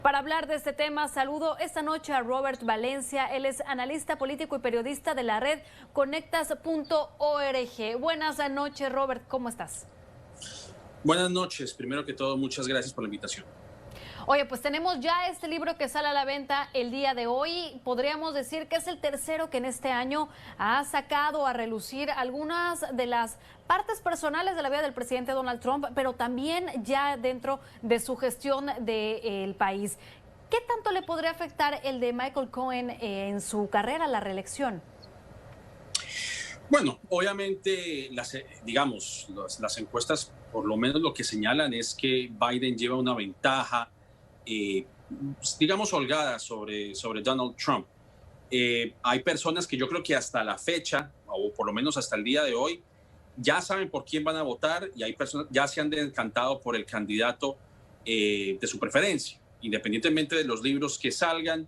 Para hablar de este tema, saludo esta noche a Robert Valencia. Él es analista político y periodista de la red Conectas.org. Buenas noches, Robert. ¿Cómo estás? Buenas noches. Primero que todo, muchas gracias por la invitación. Oye, pues tenemos ya este libro que sale a la venta el día de hoy. Podríamos decir que es el tercero que en este año ha sacado a relucir algunas de las partes personales de la vida del presidente Donald Trump, pero también ya dentro de su gestión del país. ¿Qué tanto le podría afectar el de Michael Cohen en su carrera a la reelección? Bueno, obviamente, las encuestas, por lo menos lo que señalan es que Biden lleva una ventaja, holgada sobre Donald Trump. Hay personas que yo creo que hasta la fecha, o por lo menos hasta el día de hoy, ya saben por quién van a votar y hay personas ya se han decantado por el candidato de su preferencia, independientemente de los libros que salgan,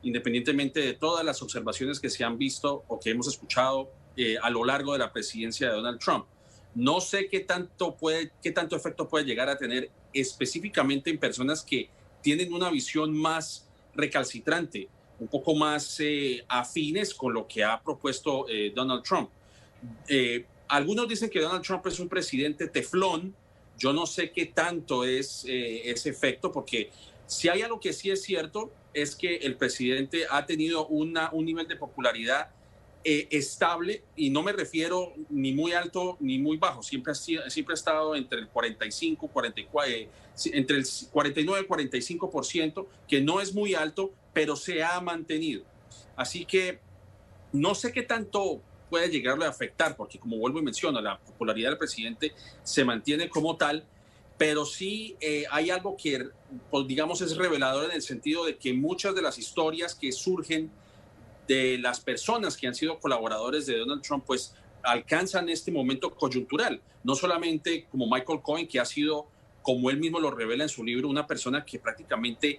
independientemente de todas las observaciones que se han visto o que hemos escuchado a lo largo de la presidencia de Donald Trump. No sé qué tanto efecto puede llegar a tener específicamente en personas que tienen una visión más recalcitrante, un poco más afines con lo que ha propuesto Donald Trump. Algunos dicen que Donald Trump es un presidente teflón. Yo no sé qué tanto es ese efecto, porque si hay algo que sí es cierto, es que el presidente ha tenido un nivel de popularidad estable, y no me refiero ni muy alto ni muy bajo, siempre ha estado entre el 45, 44, entre el 49 y 45%, que no es muy alto, pero se ha mantenido. Así que no sé qué tanto puede llegarlo a afectar, porque como vuelvo y menciono, la popularidad del presidente se mantiene como tal, pero sí hay algo que, pues, digamos, es revelador en el sentido de que muchas de las historias que surgen de las personas que han sido colaboradores de Donald Trump, pues alcanzan este momento coyuntural. No solamente como Michael Cohen, que ha sido, como él mismo lo revela en su libro, una persona que prácticamente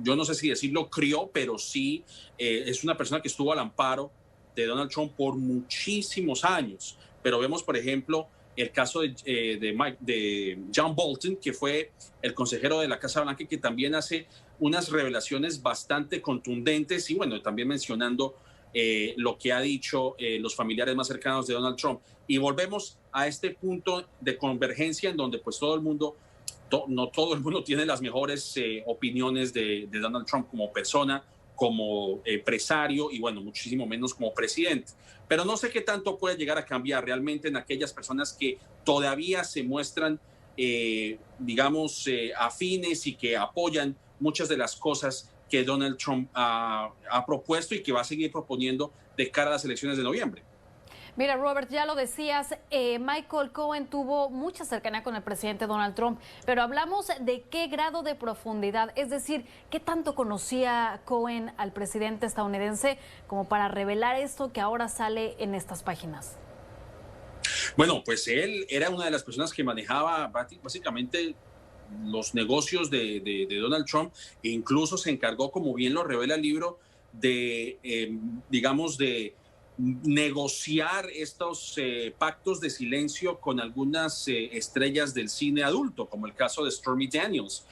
yo no sé si decirlo crió, pero sí es una persona que estuvo al amparo de Donald Trump por muchísimos años. Pero vemos, por ejemplo, el caso de John Bolton, que fue el consejero de la Casa Blanca, que también hace unas revelaciones bastante contundentes, y bueno, también mencionando lo que ha dicho los familiares más cercanos de Donald Trump. Y volvemos a este punto de convergencia en donde pues todo el mundo, no todo el mundo tiene las mejores opiniones de Donald Trump como persona, como empresario y bueno, muchísimo menos como presidente. Pero no sé qué tanto puede llegar a cambiar realmente en aquellas personas que todavía se muestran, afines y que apoyan muchas de las cosas que Donald Trump ha propuesto y que va a seguir proponiendo de cara a las elecciones de noviembre. Mira, Robert, ya lo decías, Michael Cohen tuvo mucha cercanía con el presidente Donald Trump, pero hablamos de qué grado de profundidad, es decir, qué tanto conocía Cohen al presidente estadounidense como para revelar esto que ahora sale en estas páginas. Bueno, pues él era una de las personas que manejaba básicamente los negocios de Donald Trump, e incluso se encargó, como bien lo revela el libro, de, de negociar estos pactos de silencio con algunas estrellas del cine adulto, como el caso de Stormy Daniels,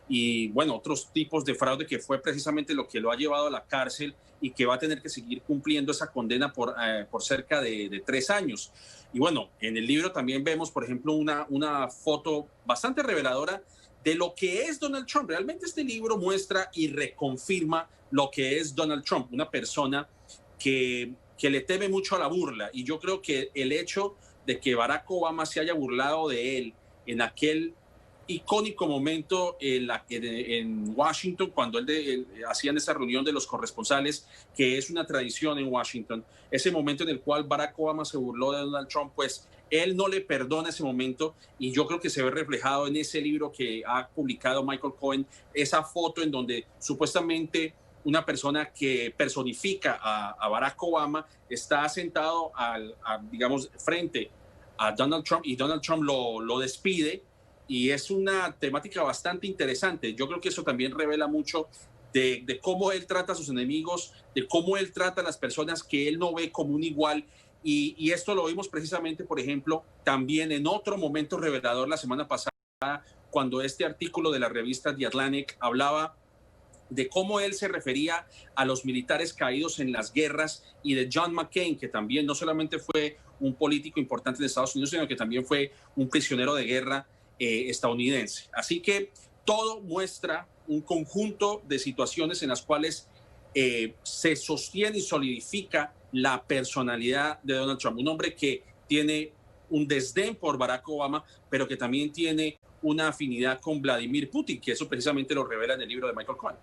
y bueno, otros tipos de fraude, que fue precisamente lo que lo ha llevado a la cárcel y que va a tener que seguir cumpliendo esa condena por cerca de 3 años. Y bueno, en el libro también vemos, por ejemplo, una foto bastante reveladora de lo que es Donald Trump. Realmente este libro muestra y reconfirma lo que es Donald Trump, una persona que le teme mucho a la burla. Y yo creo que el hecho de que Barack Obama se haya burlado de él en aquel icónico momento en Washington, cuando él hacían esa reunión de los corresponsales, que es una tradición en Washington, ese momento en el cual Barack Obama se burló de Donald Trump, pues él no le perdona ese momento, y yo creo que se ve reflejado en ese libro que ha publicado Michael Cohen, esa foto en donde supuestamente una persona que personifica a Barack Obama está sentado frente a Donald Trump, y Donald Trump lo despide. Y es una temática bastante interesante. Yo creo que eso también revela mucho de cómo él trata a sus enemigos, de cómo él trata a las personas que él no ve como un igual. Y esto lo vimos precisamente, por ejemplo, también en otro momento revelador la semana pasada, cuando este artículo de la revista The Atlantic hablaba de cómo él se refería a los militares caídos en las guerras y de John McCain, que también no solamente fue un político importante de Estados Unidos, sino que también fue un prisionero de guerra estadounidense. Así que todo muestra un conjunto de situaciones en las cuales se sostiene y solidifica la personalidad de Donald Trump, un hombre que tiene un desdén por Barack Obama, pero que también tiene una afinidad con Vladimir Putin, que eso precisamente lo revela en el libro de Michael Cohen.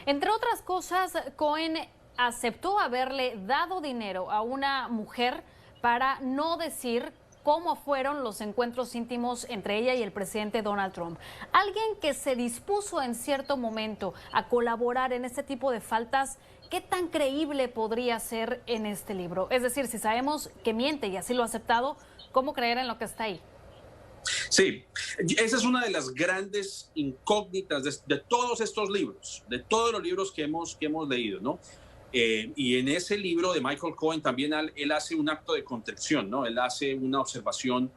Entre otras cosas, Cohen aceptó haberle dado dinero a una mujer para no decir cómo fueron los encuentros íntimos entre ella y el presidente Donald Trump. Alguien que se dispuso en cierto momento a colaborar en este tipo de faltas, ¿qué tan creíble podría ser en este libro? Es decir, si sabemos que miente y así lo ha aceptado, ¿cómo creer en lo que está ahí? Sí, esa es una de las grandes incógnitas de todos estos libros, de todos los libros que hemos leído, ¿no? Y en ese libro de Michael Cohen también él hace un acto de contrición, ¿no? Él hace una observación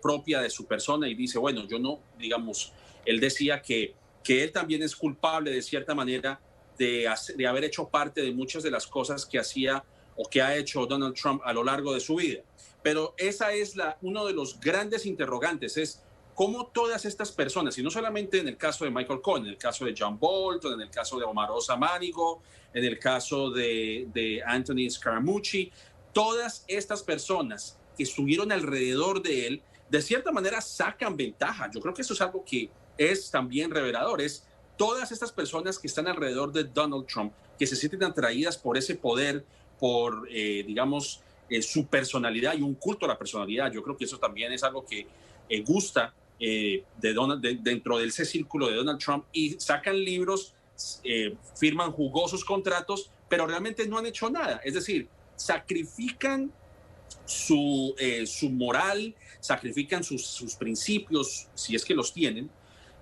propia de su persona y dice, bueno, yo no, digamos, él decía que él también es culpable de cierta manera de haber hecho parte de muchas de las cosas que hacía o que ha hecho Donald Trump a lo largo de su vida. Pero esa es uno de los grandes interrogantes, es cómo todas estas personas, y no solamente en el caso de Michael Cohen, en el caso de John Bolton, en el caso de Omarosa Manigault, en el caso de Anthony Scaramucci, todas estas personas que estuvieron alrededor de él, de cierta manera sacan ventaja. Yo creo que eso es algo que es también revelador, es todas estas personas que están alrededor de Donald Trump, que se sienten atraídas por ese poder, por, digamos, su personalidad y un culto a la personalidad. Yo creo que eso también es algo que gusta dentro de ese círculo de Donald Trump, y sacan libros, firman jugosos contratos, pero realmente no han hecho nada. Es decir, sacrifican su moral, sacrifican sus principios, si es que los tienen,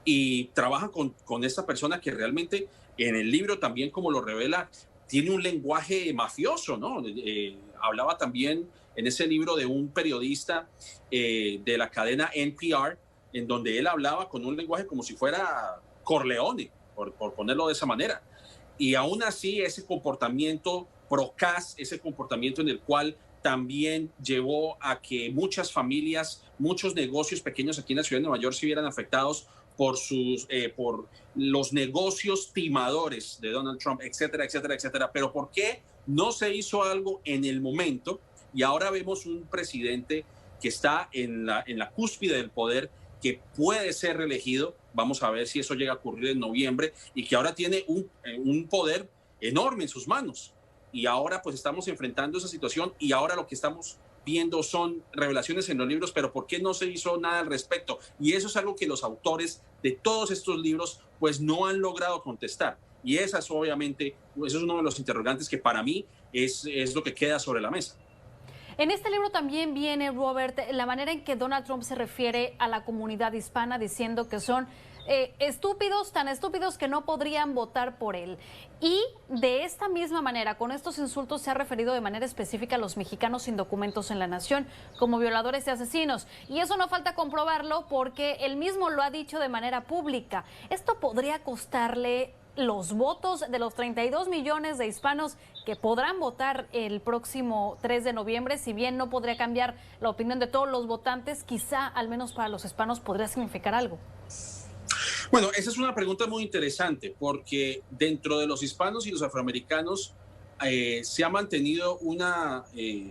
y trabajan con esta persona que realmente en el libro también, como lo revela, tiene un lenguaje mafioso, ¿no? Hablaba también en ese libro de un periodista de la cadena NPR, en donde él hablaba con un lenguaje como si fuera Corleone, por ponerlo de esa manera. Y aún así, ese comportamiento procaz, ese comportamiento en el cual también llevó a que muchas familias, muchos negocios pequeños aquí en la ciudad de Nueva York se vieran afectados por los negocios timadores de Donald Trump, etcétera, etcétera, etcétera. Pero ¿por qué no se hizo algo en el momento? Y ahora vemos un presidente que está en la cúspide del poder, que puede ser reelegido. Vamos a ver si eso llega a ocurrir en noviembre, y que ahora tiene un poder enorme en sus manos. Y ahora pues estamos enfrentando esa situación, y ahora lo que estamos viendo son revelaciones en los libros, pero ¿por qué no se hizo nada al respecto? Y eso es algo que los autores de todos estos libros pues no han logrado contestar. Y esa es obviamente, eso es uno de los interrogantes que para mí es lo que queda sobre la mesa. En este libro también viene, Robert, la manera en que Donald Trump se refiere a la comunidad hispana, diciendo que son estúpidos, tan estúpidos que no podrían votar por él. Y de esta misma manera, con estos insultos, se ha referido de manera específica a los mexicanos sin documentos en la nación como violadores y asesinos. Y eso no falta comprobarlo, porque él mismo lo ha dicho de manera pública. Esto podría costarle los votos de los 32 millones de hispanos que podrán votar el próximo 3 de noviembre. Si bien no podría cambiar la opinión de todos los votantes, quizá al menos para los hispanos podría significar algo. Bueno, esa es una pregunta muy interesante, porque dentro de los hispanos y los afroamericanos se ha mantenido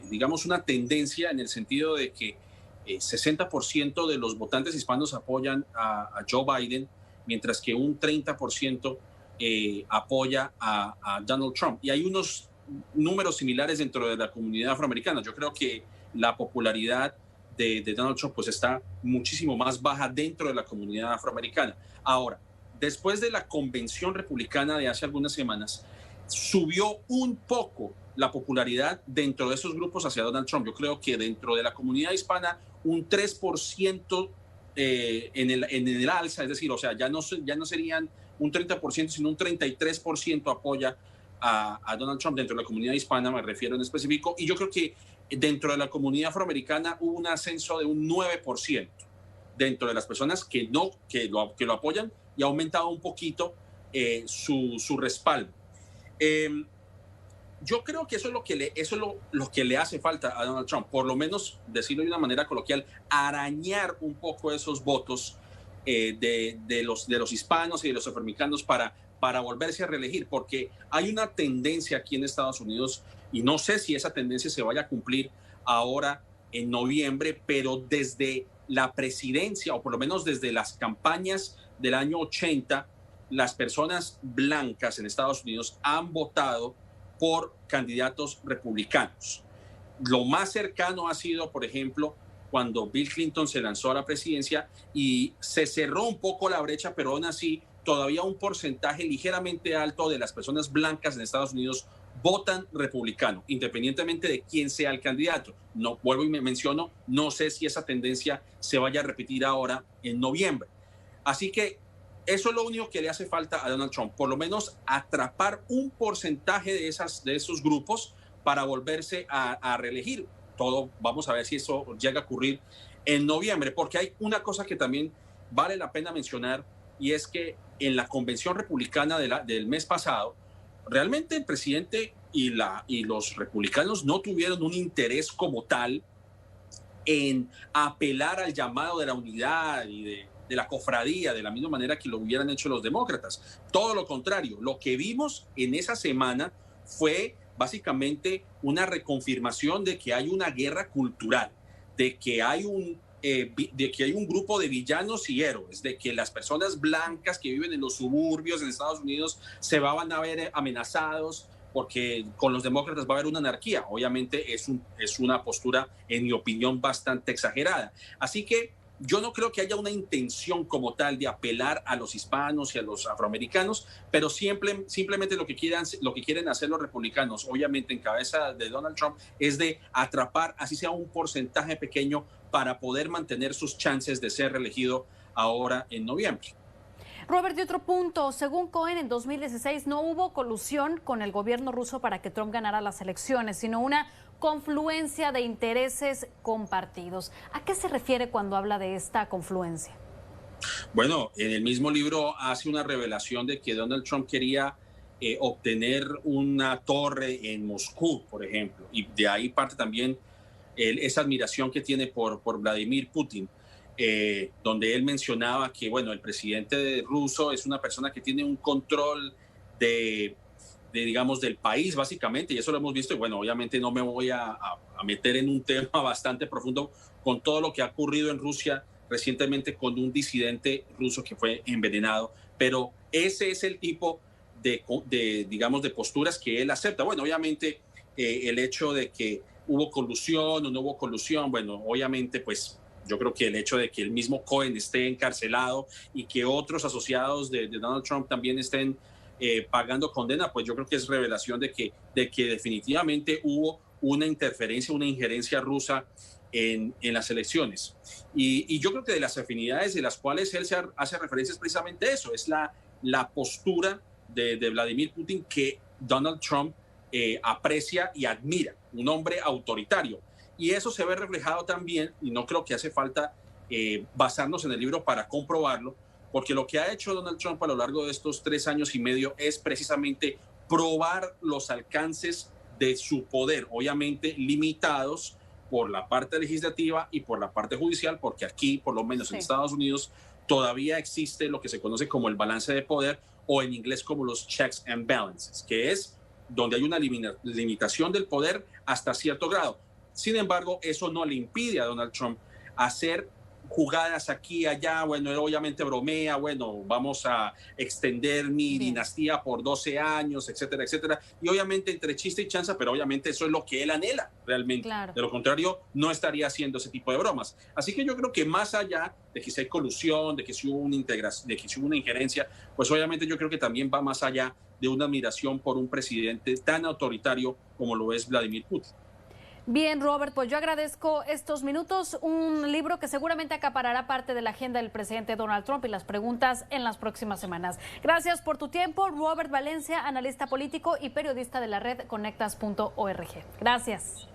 digamos, una tendencia en el sentido de que 60% de los votantes hispanos apoyan a Joe Biden, mientras que un 30% apoya a Donald Trump. Y hay unos números similares dentro de la comunidad afroamericana. Yo creo que la popularidad de Donald Trump pues está muchísimo más baja dentro de la comunidad afroamericana. Ahora, después de la convención republicana de hace algunas semanas, subió un poco la popularidad dentro de esos grupos hacia Donald Trump. Yo creo que dentro de la comunidad hispana un 3% en el alza, es decir, o sea, ya no serían un 30%, sino un 33% apoya a Donald Trump dentro de la comunidad hispana, me refiero en específico, y yo creo que dentro de la comunidad afroamericana hubo un ascenso de un 9%. dentro de las personas que lo apoyan y ha aumentado un poquito su respaldo. Yo creo que eso es lo que le hace falta a Donald Trump, por lo menos, decirlo de una manera coloquial, arañar un poco esos votos de los hispanos y de los afroamericanos para volverse a reelegir, porque hay una tendencia aquí en Estados Unidos, y no sé si esa tendencia se vaya a cumplir ahora en noviembre, pero desde la presidencia, o por lo menos desde las campañas del año 80, las personas blancas en Estados Unidos han votado por candidatos republicanos. Lo más cercano ha sido, por ejemplo, cuando Bill Clinton se lanzó a la presidencia y se cerró un poco la brecha, pero aún así todavía un porcentaje ligeramente alto de las personas blancas en Estados Unidos votan republicano, independientemente de quién sea el candidato. No, vuelvo y me menciono, no sé si esa tendencia se vaya a repetir ahora en noviembre. Así que eso es lo único que le hace falta a Donald Trump, por lo menos atrapar un porcentaje de esos grupos para volverse a reelegir. Vamos a ver si eso llega a ocurrir en noviembre, porque hay una cosa que también vale la pena mencionar, y es que en la convención republicana del mes pasado, realmente el presidente y los republicanos no tuvieron un interés como tal en apelar al llamado de la unidad y de la cofradía, de la misma manera que lo hubieran hecho los demócratas. Todo lo contrario, lo que vimos en esa semana fue básicamente una reconfirmación de que hay una guerra cultural, de que hay un grupo de villanos y héroes, de que las personas blancas que viven en los suburbios en Estados Unidos se van a ver amenazados porque con los demócratas va a haber una anarquía. Obviamente es una postura, en mi opinión, bastante exagerada. Así que yo no creo que haya una intención como tal de apelar a los hispanos y a los afroamericanos, pero simplemente lo que quieren hacer los republicanos, obviamente en cabeza de Donald Trump, es de atrapar, así sea un porcentaje pequeño, para poder mantener sus chances de ser reelegido ahora en noviembre. Robert, y otro punto, según Cohen, en 2016 no hubo colusión con el gobierno ruso para que Trump ganara las elecciones, sino una confluencia de intereses compartidos. ¿A qué se refiere cuando habla de esta confluencia? Bueno, en el mismo libro hace una revelación de que Donald Trump quería obtener una torre en Moscú, por ejemplo, y de ahí parte también esa admiración que tiene por Vladimir Putin. Donde él mencionaba que, bueno, el presidente ruso es una persona que tiene un control digamos, del país, básicamente, y eso lo hemos visto, y bueno, obviamente no me voy a meter en un tema bastante profundo con todo lo que ha ocurrido en Rusia recientemente con un disidente ruso que fue envenenado, pero ese es el tipo digamos, de posturas que él acepta. Bueno, obviamente el hecho de que hubo colusión o no hubo colusión, bueno, obviamente, pues yo creo que el hecho de que el mismo Cohen esté encarcelado y que otros asociados de Donald Trump también estén pagando condena, pues yo creo que es revelación de que definitivamente hubo una interferencia, una injerencia rusa en las elecciones. Y yo creo que de las afinidades de las cuales él hace referencia es precisamente eso, es la postura de Vladimir Putin que Donald Trump aprecia y admira, un hombre autoritario. Y eso se ve reflejado también, y no creo que hace falta basarnos en el libro para comprobarlo, porque lo que ha hecho Donald Trump a lo largo de estos 3 años y medio es precisamente probar los alcances de su poder, obviamente limitados por la parte legislativa y por la parte judicial, porque aquí, por lo menos en Estados Unidos, todavía existe lo que se conoce como el balance de poder, o en inglés como los checks and balances, que es donde hay una limitación del poder hasta cierto grado. Sin embargo, eso no le impide a Donald Trump hacer jugadas aquí y allá. Bueno, él obviamente bromea, bueno, vamos a extender mi dinastía por 12 años, etcétera, etcétera. Y obviamente entre chiste y chanza, pero obviamente eso es lo que él anhela realmente. Claro. De lo contrario, no estaría haciendo ese tipo de bromas. Así que yo creo que más allá de que si hay colusión, de que si hubo una integración, de que si hubo una injerencia, pues obviamente yo creo que también va más allá de una admiración por un presidente tan autoritario como lo es Vladimir Putin. Bien, Robert, pues yo agradezco estos minutos, un libro que seguramente acaparará parte de la agenda del presidente Donald Trump y las preguntas en las próximas semanas. Gracias por tu tiempo, Robert Valencia, analista político y periodista de la red Conectas.org. Gracias.